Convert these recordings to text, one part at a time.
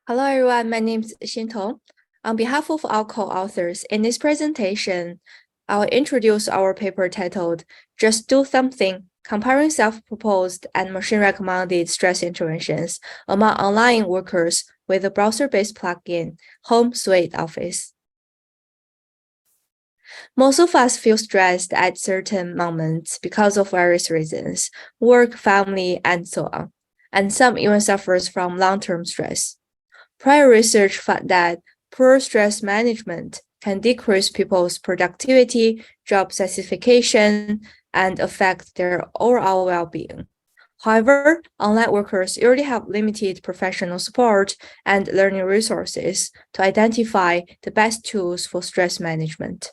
Hello everyone, my name is Tong. On behalf of our co-authors, in this presentation, I'll introduce our paper titled Just Do Something, Comparing Self-Proposed and Machine-Recommended Stress Interventions Among Online Workers with a Browser-Based Plugin, Home Suite Office. Most of us feel stressed at certain moments because of various reasons, work, family, and so on. And some even suffers from long-term stress. Prior research found that poor stress management can decrease people's productivity, job satisfaction, and affect their overall well-being. However, online workers usually have limited professional support and learning resources to identify the best tools for stress management.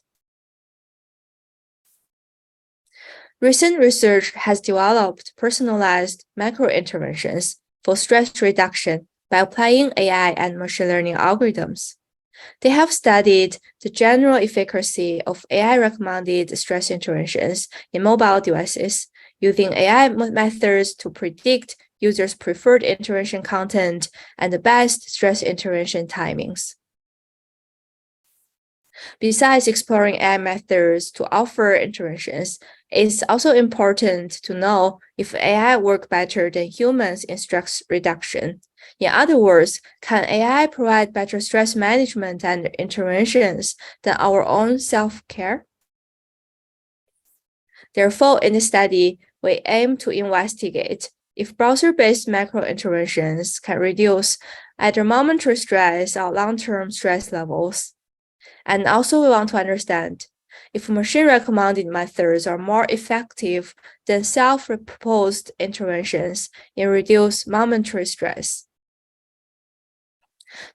Recent research has developed personalized micro-interventions for stress reduction by applying AI and machine learning algorithms. They have studied the general efficacy of AI-recommended stress interventions in mobile devices using AI methods to predict users' preferred intervention content and the best stress intervention timings. Besides exploring AI methods to offer interventions, it's also important to know if AI works better than humans in stress reduction. In other words, can AI provide better stress management and interventions than our own self-care? Therefore, in the study, we aim to investigate if browser-based micro-interventions can reduce either momentary stress or long-term stress levels. And also we want to understand if machine-recommended methods are more effective than self-proposed interventions in reduce momentary stress.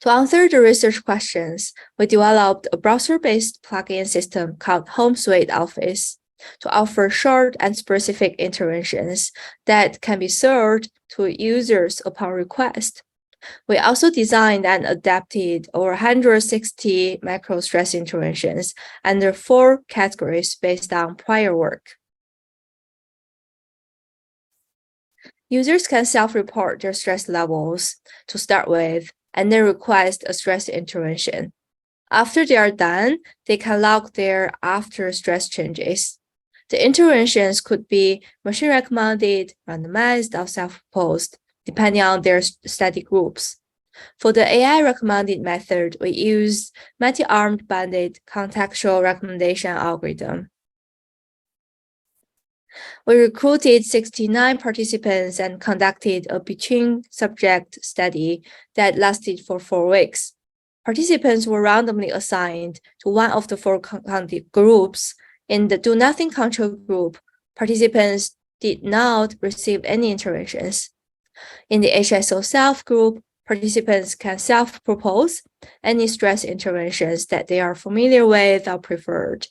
To answer the research questions, we developed a browser-based plugin system called Home Suite Office to offer short and specific interventions that can be served to users upon request. We also designed and adapted over 160 micro-stress interventions under 4 categories based on prior work. Users can self-report their stress levels to start with, and then request a stress intervention. After they are done, they can log their after-stress changes. The interventions could be machine-recommended, randomized, or self-proposed, depending on their study groups. For the AI-recommended method, we use multi-armed banded contextual recommendation algorithm. We recruited 69 participants and conducted a between-subject study that lasted for 4 weeks. Participants were randomly assigned to one of the 4 groups. In the do-nothing control group, participants did not receive any interventions. In the HSO self group, participants can self-propose any stress interventions that they are familiar with or preferred.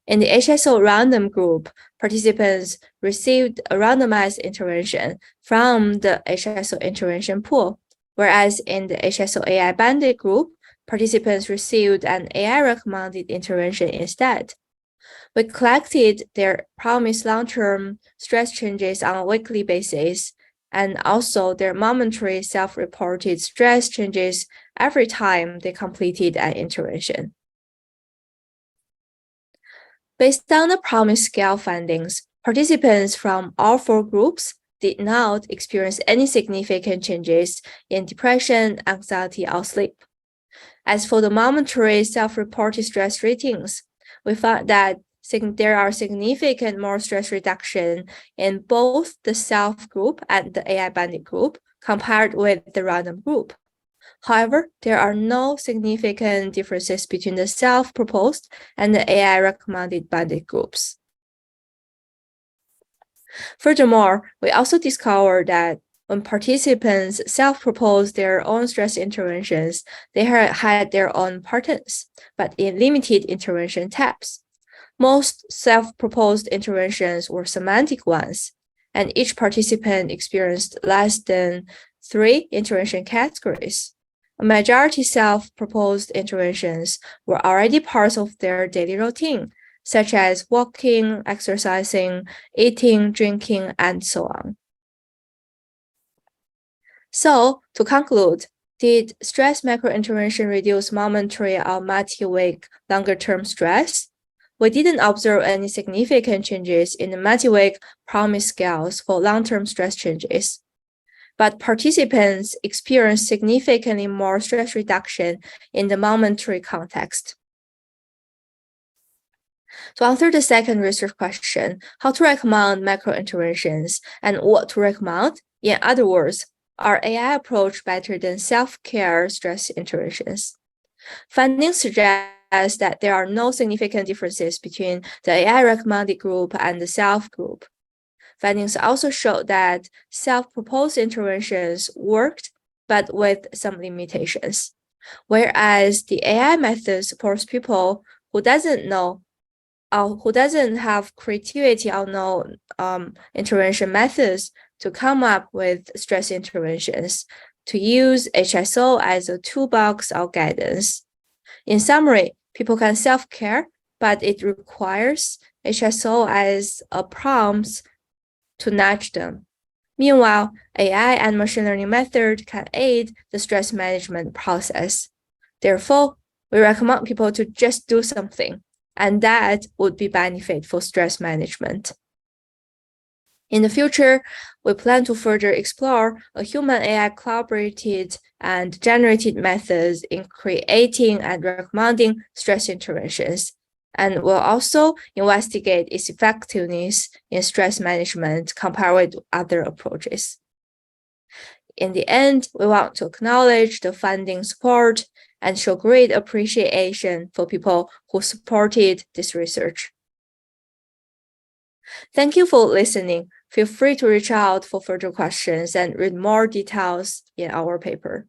In the HSO random group, participants received a randomized intervention from the HSO intervention pool, whereas in the HSO AI banded group, participants received an AI-recommended intervention instead. We collected their promised long-term stress changes on a weekly basis, and also their momentary self-reported stress changes every time they completed an intervention. Based on the promised scale findings, participants from all 4 groups did not experience any significant changes in depression, anxiety, or sleep. As for the momentary self-reported stress ratings, we found that there are significant more stress reduction in both the self group and the AI banded group compared with the random group. However, there are no significant differences between the self-proposed and the AI-recommended banded groups. Furthermore, we also discovered that when participants self-proposed their own stress interventions, they had their own patterns, but in limited intervention types. Most self-proposed interventions were somatic ones, and each participant experienced less than 3 intervention categories. A majority self-proposed interventions were already parts of their daily routine, such as walking, exercising, eating, drinking, and so on. So, to conclude, Did stress macrointervention reduce momentary or multi-week longer-term stress? We didn't observe any significant changes in the multi-week PROMIS scales for long-term stress changes, but participants experienced significantly more stress reduction in the momentary context. To answer the second research question, how to recommend macro-interventions and what to recommend, in other words, are AI approach better than self-care stress interventions? Findings suggest that there are no significant differences between the AI recommended group and the self group. Findings also show that self-proposed interventions worked, but with some limitations, whereas the AI method supports people who doesn't have creativity or no intervention methods to come up with stress interventions, to use HSO as a toolbox or guidance. In summary, people can self-care, but it requires HSO as a prompt to nudge them. Meanwhile, AI and machine learning method can aid the stress management process. Therefore, we recommend people to just do something, and that would be benefit for stress management. In the future, we plan to further explore a human-AI collaborated and generated methods in creating and recommending stress interventions, and will also investigate its effectiveness in stress management compared with other approaches. In the end, we want to acknowledge the funding support and show great appreciation for people who supported this research. Thank you for listening. Feel free to reach out for further questions and read more details in our paper.